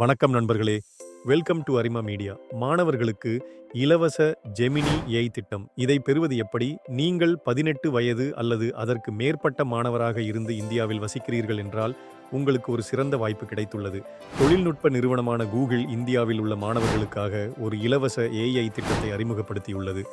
வணக்கம் நண்பர்களே. Welcome to Arima Media. மாணவர்களுக்கு இலவச ஜெமினி ஏஐ திட்டம். இதை பெறுவது எப்படி? நீங்கள் 18 வயது அல்லது அதற்கு மேற்பட்ட மாணவராக இருந்து இந்தியாவில் வசிக்கிறீர்கள் என்றால் உங்களுக்கு ஒரு சிறந்த வாய்ப்பு கிடைத்துள்ளது. தொழில்நுட்ப நிறுவனமான கூகுள் இந்தியாவில் உள்ள மாணவர்களுக்காக ஒரு இலவச ஏஐ திட்டத்தை அறிமுகப்படுத்தியுள்ளது.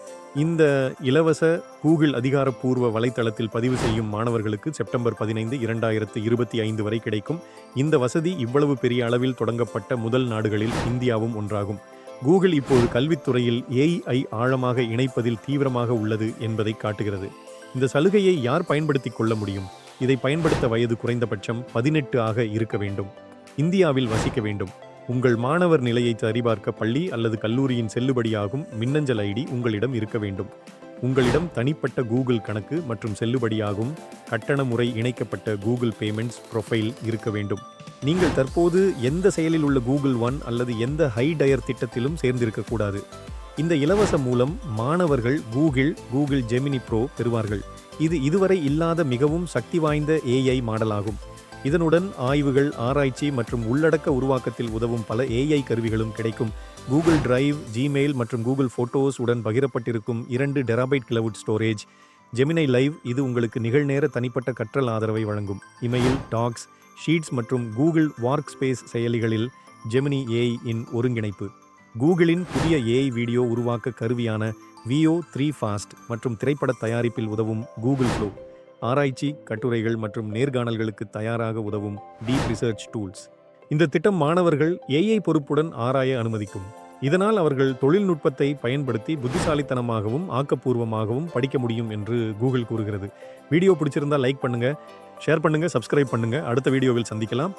இந்த இலவச கூகுள் அதிகாரப்பூர்வ வலைத்தளத்தில் பதிவு செய்யும் மாணவர்களுக்கு செப்டம்பர் 15, 2025 வரை கிடைக்கும். இந்த வசதி இவ்வளவு பெரிய அளவில் தொடங்கப்பட்ட முதல் நாடுகளில் இந்தியாவும் ஒன்றாகும். கூகுள் இப்போது கல்வித்துறையில் ஏஐ ஆழமாக இணைப்பதில் தீவிரமாக உள்ளது என்பதை காட்டுகிறது. இந்த சலுகையை யார் பயன்படுத்திக் கொள்ள முடியும்? இதை பயன்படுத்த வயது குறைந்தபட்சம் 18 ஆக இருக்க வேண்டும். இந்தியாவில் வசிக்க வேண்டும். உங்கள் மாணவர் நிலையை சரிபார்க்க பள்ளி அல்லது கல்லூரியின் செல்லுபடியாகும் மின்னஞ்சல் ஐடி உங்களிடம் இருக்க வேண்டும். உங்களிடம் தனிப்பட்ட கூகுள் கணக்கு மற்றும் செல்லுபடியாகும் கட்டண முறை இணைக்கப்பட்ட கூகுள் பேமெண்ட்ஸ் ப்ரொஃபைல் இருக்க வேண்டும். நீங்கள் தற்போது எந்த செயலில் உள்ள கூகுள் ஒன் அல்லது எந்த ஹை டயர் திட்டத்திலும் சேர்ந்திருக்கக்கூடாது. இந்த இலவச மூலம் மாணவர்கள் கூகுள் ஜெமினி ப்ரோ பெறுவார்கள். இது இதுவரை இல்லாத மிகவும் சக்தி வாய்ந்த ஏஐ மாடலாகும். இதனுடன் ஆய்வுகள், ஆராய்ச்சி மற்றும் உள்ளடக்க உருவாக்கத்தில் உதவும் பல ஏஐ கருவிகளும் கிடைக்கும். கூகுள் டிரைவ், ஜிமெயில் மற்றும் கூகுள் ஃபோட்டோஸ் உடன் பகிரப்பட்டிருக்கும் 2 டெராபைட் கிளவுட் ஸ்டோரேஜ். ஜெமினை லைவ், இது உங்களுக்கு நிகழ்நேர தனிப்பட்ட கற்றல் ஆதரவை வழங்கும். இமெயில், டாக்ஸ், ஷீட்ஸ் மற்றும் கூகுள் ஒர்க் ஸ்பேஸ் செயலிகளில் ஜெமினி ஏஐ இன் ஒருங்கிணைப்பு. கூகுளின் புதிய ஏஐ வீடியோ உருவாக்க கருவியான வியோ 3 ஃபாஸ்ட் மற்றும் திரைப்பட தயாரிப்பில் உதவும் கூகுள் ஃப்ளோ. ஆராய்ச்சி, கட்டுரைகள் மற்றும் நேர்காணல்களுக்கு தயாராக உதவும் டீப் ரிசர்ச் டூல்ஸ். இந்த திட்டம் மாணவர்கள் ஏஐ பொறுப்புடன் ஆராய அனுமதிக்கும். இதனால் அவர்கள் தொழில்நுட்பத்தை பயன்படுத்தி புத்திசாலித்தனமாகவும் ஆக்கப்பூர்வமாகவும் படிக்க முடியும் என்று கூகுள் கூறுகிறது. வீடியோ பிடிச்சிருந்தா லைக் பண்ணுங்க, ஷேர் பண்ணுங்க, சப்ஸ்கிரைப் பண்ணுங்க. அடுத்த வீடியோவில் சந்திக்கலாம்.